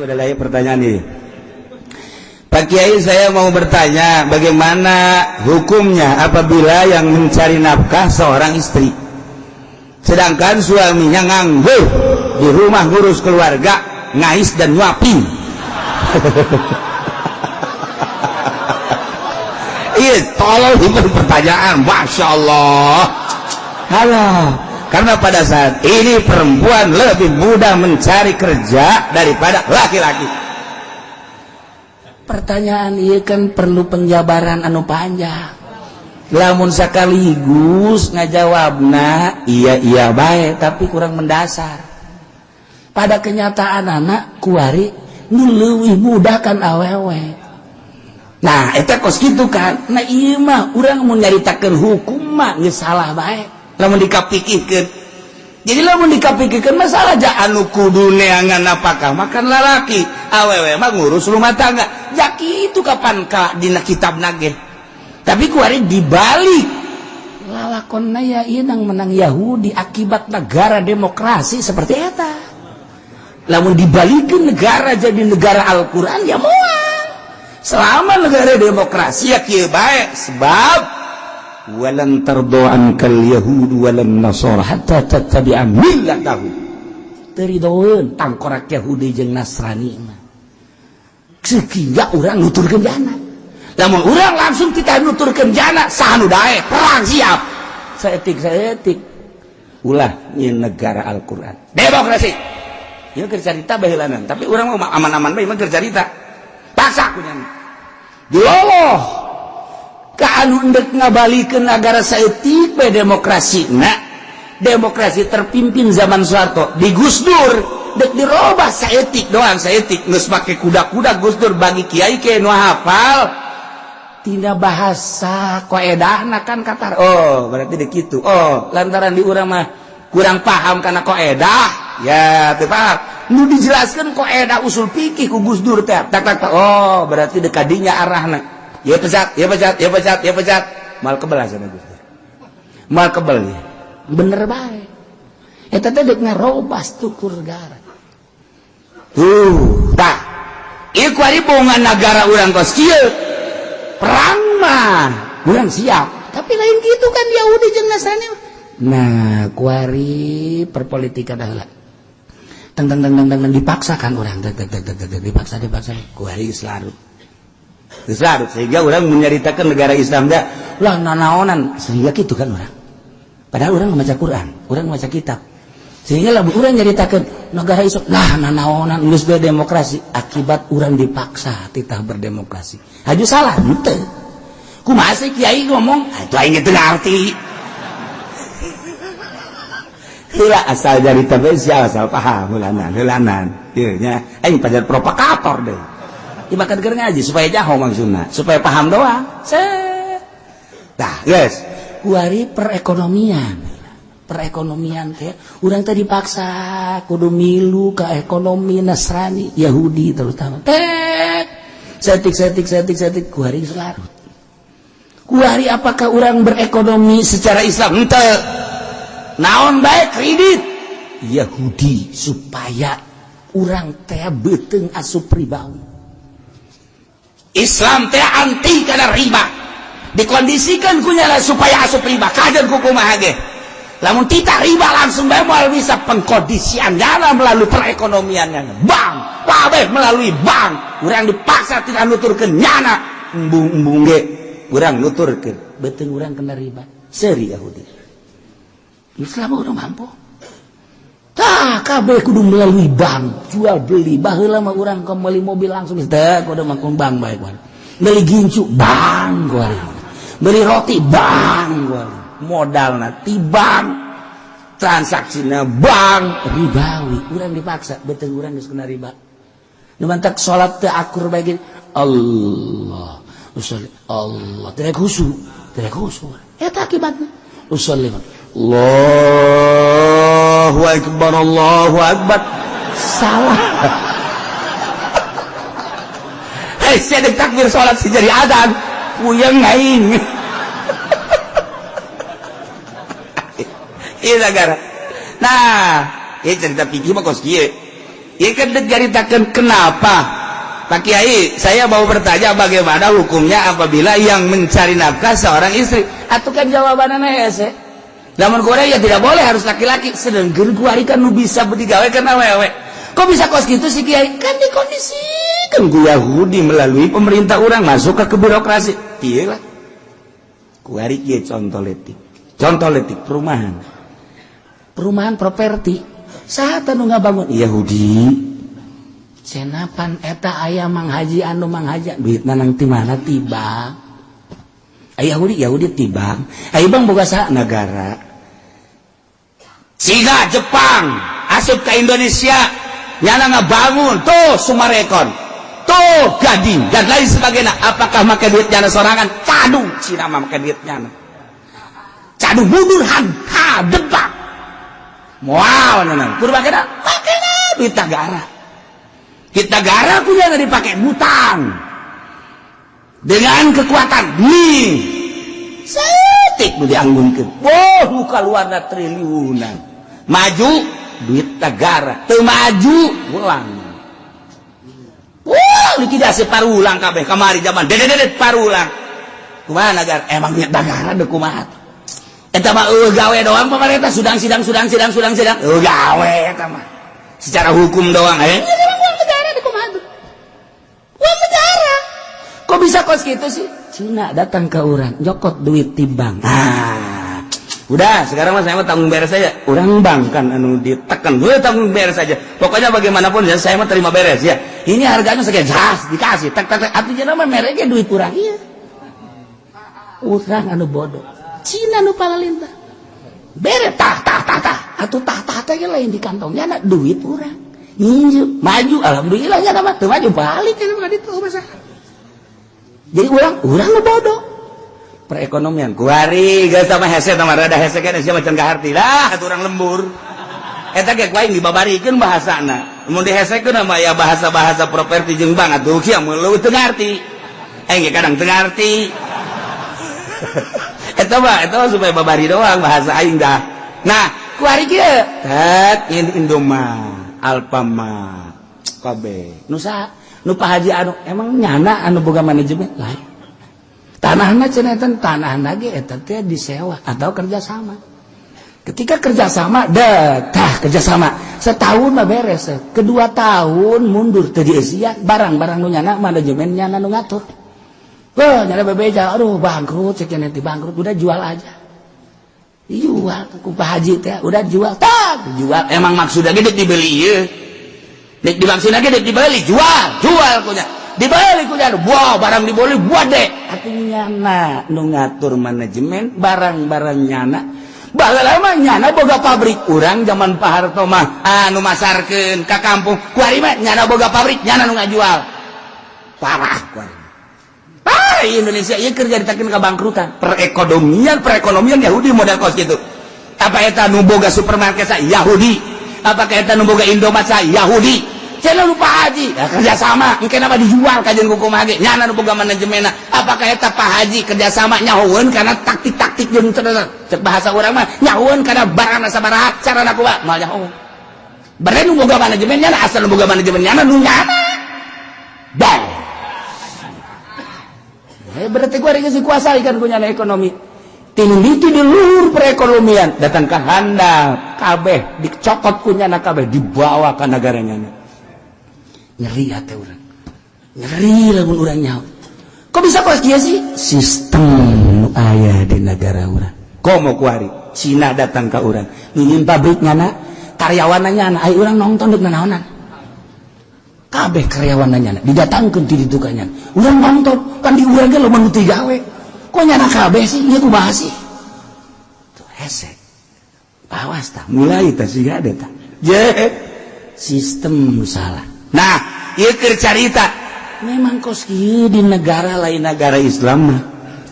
adalah pertanyaan ini. Pak Kiai, saya mau bertanya, bagaimana hukumnya apabila yang mencari nafkah seorang istri, sedangkan suaminya nganggur di rumah ngurus keluarga, ngais dan nyuapin? Iya, tolong itu pertanyaan, masya Allah. Halo, karena pada saat ini perempuan lebih mudah mencari kerja daripada laki-laki. Pertanyaan ini kan perlu penjabaran anu panjang. Lamun sekaligus ngajawabna iya baik, tapi kurang mendasar. Pada kenyataan anak kuari nu leuwih mudah kan awewe. Nah, eta kos kitu kan. Nah, ieu mah urang mun nyaritakeun hukum mah geus salah bae. Lamun dikapikikeun. Jadi lamun dikapikikeun masalah ja anu kudu neangan apakah makan lalaki, awewe mah ngurus rumah tangga. Ya kitu kapan ka dina kitabna ge. Tapi kuari dibalik. Lalakonna ya ieu nang menang Yahudi akibat negara demokrasi seperti eta. Lamun dibalikeun negara jadi negara Al-Qur'an ya moal. Selama negara demokrasi ya kieu bae, sebab walan tardo ankal yahud walan nasara hatta tattabi'a millatahum. Teridoeun tangkorak Yahudi jeung Nasrani mah. Sekinya urang nuturkeun jana. Lamun urang langsung kita nuturkeun jana, saha nu dae perang siap. Saetik ulah nyin negara Al-Qur'an. Demokrasi. Ieu keur carita baheulanan, tapi urang mah aman-aman bae mah keur carita. Paksa kunyana. Dioloh ka anu endek ngabalikeun negara saeutik bae demokrasina. Demokrasi terpimpin zaman Soeharto di Gus Dur dek dirobah saeutik doang, saeutik geus make kuda-kuda Gus Dur bagi kiai ke nu hafal tina bahasa qaedahna kan katar. Oh, berarti dek kitu. Oh, lantaran di urang mah kurang paham kana qaedah. Ya, teu paham. Nu dijelaskeun qaedah usul fikih ku Gus Dur teh. Tak. Oh, berarti dek kadinya arahna. Ya pecat. Mal kebel asana Gus Dur. Mal kebel ya. Bener bae. Eta teh dek ngarobah struktur negara. Tah. Ieu kuari bohongan negara urang kos kieu. Perang mah urang siap. Tapi lain kitu kan Yahudi jeung Nasrani. Nah, kuari perpolitikan adalah teng dipaksakan orang dipaksa kuari selalu sehingga orang menyaritakan negara Islam dah lah nanaonan sehingga gitu kan orang padahal orang membaca Quran orang membaca kitab sehingga lah orang nyaritakan negara Islam lah nanaonan geus bae demokrasi akibat orang dipaksa titah berdemokrasi haju salah henteu kumaha sih kiai ngomong atuh aing teu ngarti. Hila asal dari tabesi asal paham hulanan ieu nya aing pajar propagator deh. Ieu mah keur ngaji supaya jaho maksudna, supaya paham doang. Tah, guys, kuari perekonomian teh urang teh dipaksa kudu milu ka ekonomi Nasrani, Yahudi terutama. Setik kuari selarut. Kuari apakah urang berekonomi secara Islam? Henteu. Naon baik kredit Yahudi supaya urang teh beuteung asup ribawi. Islam teh anti kana riba. Dikondisikan kunyala supaya asup riba. Kader kumaha ge. Lamun tita riba langsung bae moal bisa pengkondisian dana melalui perekonomiannya. Bank, kabeh melalui bank. Urang dipaksa tidak nuturkeun nyana. Embung-embung ge urang nuturkeun. Beuteung urang kena riba. Seuri Yahudi. Islam udah mampu. Tah, kabeh kudu melalui bank, jual beli. Baheula mah urang ke meuli mobil langsung teh kudu mangkung bank bae kuari. Meuli gincu bank kuari. Meuli roti bank kuari. Modalna ti bank. Transaksina bank ribawi. Urang dipaksa beuteung urang geus kena riba. Nu mantak salat teh akur bae Allah. Usul Allah. Teh khusyuk. Eta akibatna. Usul Allahu Akbar salah. Saya takbir sholat si jadi adan puyeng ngaing. Iya negara. Nah, cerita pikir mah kos kieu. ieu diceritakeun kenapa Pak Kiai, saya mau bertanya bagaimana hukumnya apabila yang mencari nafkah seorang istri. Atuh kan jawabanana hese. Lamun Korea ya tidak boleh harus laki-laki. Sedengkeun kuari kan nu bisa digawekeun awewe. Kok bisa kos gitu sih Kiai? Kan dikondisikan ku Yahudi melalui pemerintah orang masuk ke birokrasi. Ieu lah. Kuari kieu contoh letik perumahan. Perumahan properti. Saha nu ngabangun Yahudi. Senapan eta aya Mang Haji anu Mang Haji duitna nang ti mana tibang aya Yahudi tibang aya bang boga saha negara Cina Jepang asup ka Indonesia nyana ngabangun tuh Sumarekon tuh Gading dan lain sebagainya apakah make duit nyana sorangan cadu Cina mah make duit nyana cadu mundur hadebak moal nana kurbagena makena duit negara kita negara punya nggak dipakai hutang dengan kekuatan nih setik nu dianggunkeun buka luar triliunan maju duit negara teu maju ulang likuidasi parulang kabeh kamari zaman dedet parulang kumaha negara emang duit negara deuk kumaha eta mah gawe doang pemerintah sidang gawe eta mah secara hukum doang negara kok bisa kos gitu sih Cina datang ke orang nyokot duit timbang udah sekarang mas saya mah tanggung beres saja orang bang kan anu ditekan gue tanggung beres saja pokoknya bagaimanapun ya saya mah terima beres ya ini harganya sekian jas dikasih tak artinya nama mereknya duit kurang iya orang anu bodoh Cina anu palalintah beres tah atuh tah lain di kantongnya anak duit orang inju maju alhamdulillah ya nama tuh maju balik kan bukan itu masa jadi orang lu bodoh perekonomian kuari gak sama hese sama rada hese kan siapa macan kaharti lah atuh orang lembur eta ge kuaing dibabarikeun bahasana mun dihesekeun nama ya bahasa-bahasa properti jeung bank atuh kieu meuleut teu ngarti ge kadang teu ngarti eta mah supaya babari doang bahasa aing dah nah kuari kieu tet Indomart Alfamart kabeh nu Pak Haji anu emang nyana anu boga manajemen lain tanahna cenah tanahna ge eta teh disewa atau kerjasama ketika kerjasama kerjasama setahun mah beres kedua tahun mundur teu dieusia barang-barang nu nyana manajemen nyana nu ngatur nyana bebeja aduh bangkrut cek cenah ti bangkrut udah jual aja jual ku Pak Haji teh udah jual jual emang maksudnya dek dibeli ieu dek dimaksudna ge dek dibeli jual kunya dibeli kunya buah barang dibeli buah dek artinya nu ngatur manajemen barang-barang nyana baheula mah nyana boga pabrik urang zaman Pak Harto mah anu masarkeun ka kampung kuari mah nyana boga pabrik nyana nu ngajual parah kuari Indonesia ieu keur jaritakeun kabangkrutan perekonomian Yahudi model kos gitu apa eta nu boga supermarket sa Yahudi apakah eta nu boga Indomaret sa Yahudi cenah nu Pak Haji kerjasama engke apa dijual ka jeung kumaha ge nyana nu boga manajemenna apakah eta Pak Haji kerjasama nyahoeun kana taktik-taktik jeung cek bahasa urang mah nyahoeun kana barangna sabaraha carana kumaha moal nyahoeun bere nu boga manajemen nyana asal nu boga manajemen nyana nu nyana bang berarti gue harus dikuasai kan punya ekonomi tinggi di luhur perekonomian datang ke handal kabeh dicokot punya anak kabeh dibawa ke negaranya ngeri hati orang ngeri lamun orang nyawa kok bisa kos dia sih sistem ayah di negara orang kok mau kuari Cina datang ke orang ingin pabriknya nak karyawannya anak ayo orang nonton dek nanaonan kabeh karyawannya didatangkeun ti ditu kanya urang nonton kan di urang ge loba nu teu gawe kok nyana kabeh sih ieu kumaha sih tuh hese awas tah mulai tah siga ada tah je sistem salah nah ieu keur carita memang kos kieu di negara lain negara Islam mah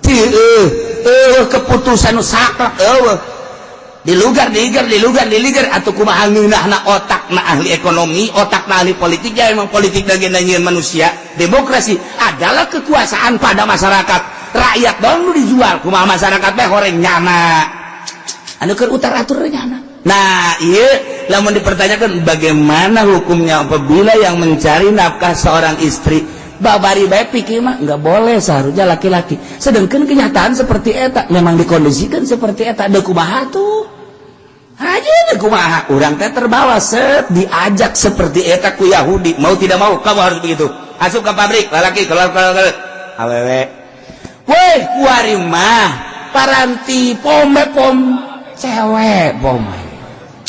teu keputusan nu saklek dilugar atau kumaha ngeunahna otakna ahli ekonomi otakna ahli politik ya emang politik daging manusia demokrasi adalah kekuasaan pada masyarakat rakyat doang nu dijual kumaha masyarakat teh horeng nyana anu keur utar atur nyana nah ieu Lamun dipertanyakan bagaimana hukumnya apabila yang mencari nafkah seorang istri babari bae pikir mah nggak boleh, seharusnya laki-laki. Sedangkan kenyataan seperti eta memang dikondisikan seperti eta. Da kumaha tuh aja, da kumaha urang teh terbawa set diajak seperti eta ku Yahudi, mau tidak mau kamu harus begitu. Asup ke pabrik lalaki keluar awewe weh kuari mah paranti pom cewek pom.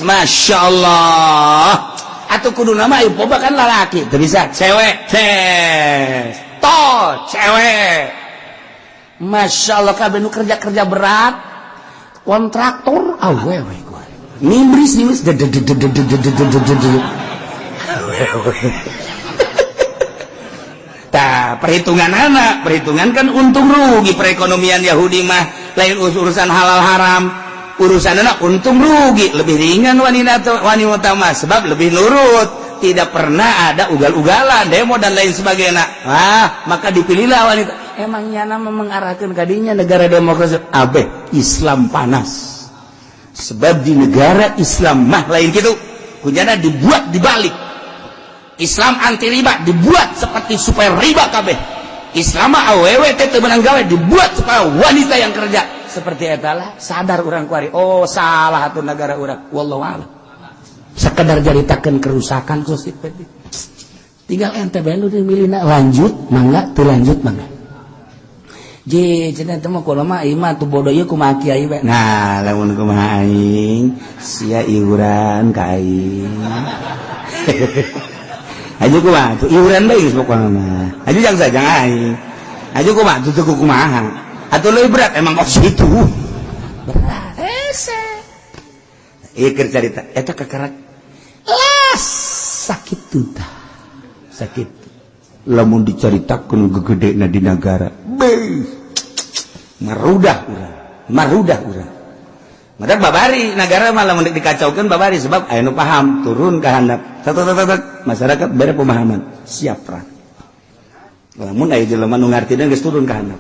Masya Allah, atau kudu nama ibu poba kan lalaki, itu bisa cewek, cewek. Masya Allah, kabeh nu kerja berat, kontraktor, awewe gua, nibris, Tah, perhitungan kan untung rugi perekonomian Yahudi mah, lain urusan halal haram. Urusan anak untung rugi lebih ringan wanita mah sebab lebih nurut, tidak pernah ada ugal-ugalan demo dan lain sebagainya. Maka dipilihlah wanita. Emangnya nama mengarahkan kadinya negara demokrasi abeh Islam panas, sebab di negara Islam mah lain gitu kunyana dibuat dibalik. Islam anti riba dibuat seperti supaya riba kabeh. Islam mah awewe teh teu meunang gawe dibuat supaya wanita yang kerja. Seperti etalah sadar orang kuari, oh salah satu negara orang, wallahu a'lam. Sekedar jaritakeun kerusakan sosip tinggal ente belu milihna lanjut mangga teu lanjut mangga. Je cenah teh mah kulo mah ieu mah tu bodoh ieu kumaha kiai we. Nah lamun kumaha aing sia iuran ka aing. Aju kumaha tu iuran bae geus pokona mah. Aju jang aing. Aju kumaha tu kumaha. Atau lebih berat emang kos itu berat ikir cerita eta kekarak las sakit tuh sakit lamun dicaritakeun gegedena di negara marudah urang madak babari negara mah lamun dikacaukeun babari sebab aya nu paham turun ka handap masyarakat bere pemahaman siap perang lamun aya jelema nu ngartina geus turun ka handap.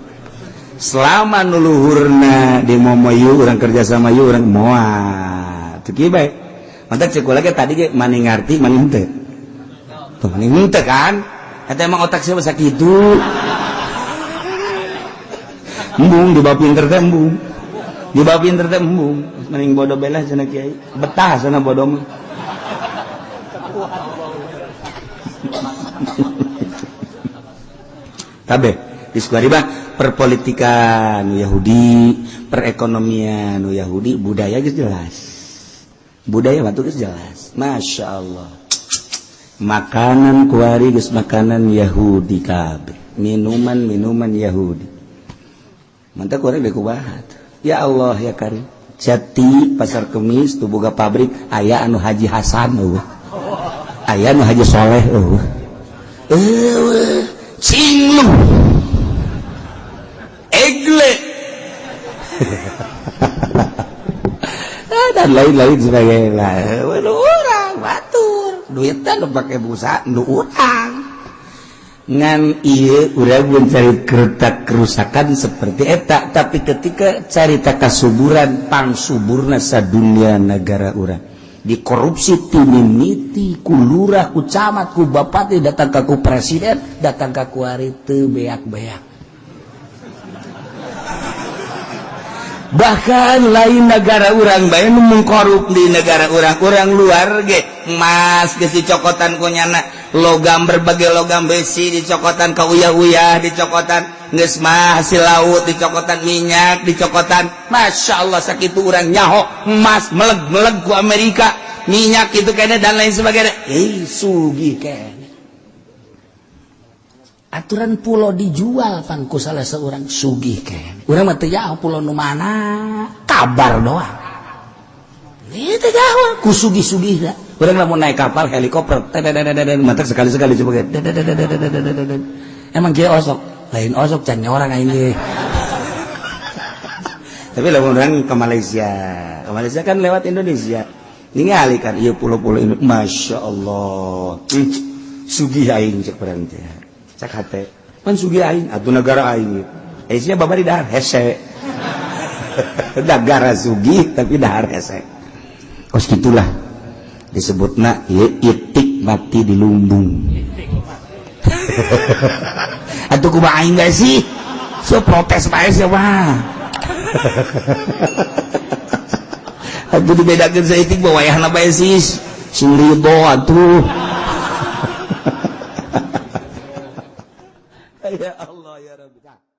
Selama nuluhurna di momoyu orang kerja sama yu orang moal tuh kieu bae mantap cek lagi tadi ge mani ngarti mani henteu tuh mani henteu kan eta emang otak siapa sakitu embung di bawah pinter teh embung di bawah pinter teh embung mending bodoh belah cenah kiai betah cenah bodoh mah kabeh diskuaribah perpolitikan Yahudi, perekonomian Yahudi, budaya jelas. Budaya batu jelas. Masya Allah. Makanan kuari geus makanan Yahudi kabeh. Minuman Yahudi. Mantap kuari deku bahat. Ya Allah ya Karim. Jati pasar Kemis tu boga pabrik aya anu Haji Hasan aya anu Haji Soleh cinglu egle dan lain-lain sebagainya. Waduh orang batur duitnya udah pakai busa nu urang ngan iya urang mencari kerusakan seperti eta tapi ketika carita kasuburan pangsuburna sadunia negara urang dikorupsi ti mimiti ku lurah ku camat ku bapati datang ka ku presiden datang ka ku ari teu beak-beak. Bahkan lain negara orang bae nu mengkorup di negara orang luar ge emas geus dicokotan ku nyana logam berbagai logam besi dicokotan ka uyah-uyah dicokotan geus mah hasil laut dicokotan minyak dicokotan Masya Allah sakitu urang nyaho emas meleg-meleg ku Amerika minyak gitu kene dan lain sebagainya sugih kene aturan pulau dijual pangku salah seorang sugih kene urang mah teu jauh pulau nu mana kabar doang itu jauh ku sugih-sugih da urang lamun naik kapal helikopter mantak sekali-sekali coba emang kieu osok lain osok can orang aing ge tapi lamun urang ke Malaysia kan lewat Indonesia ningali kan ieu pulau-pulau ini Masya Allah sugih aing cek urang teh cak hate pan sugih aing atuh negara aing sia babari dahar hese negara sugih tapi dahar hese kos gitulah disebutna itik mati di lumbung. Atuh kumaha aing gak sih? So protes bae sia mah. Atuh dibedakeun sa itik bae wayahna bae sis. Sing ridho atuh. Ya Allah ya Rabbi.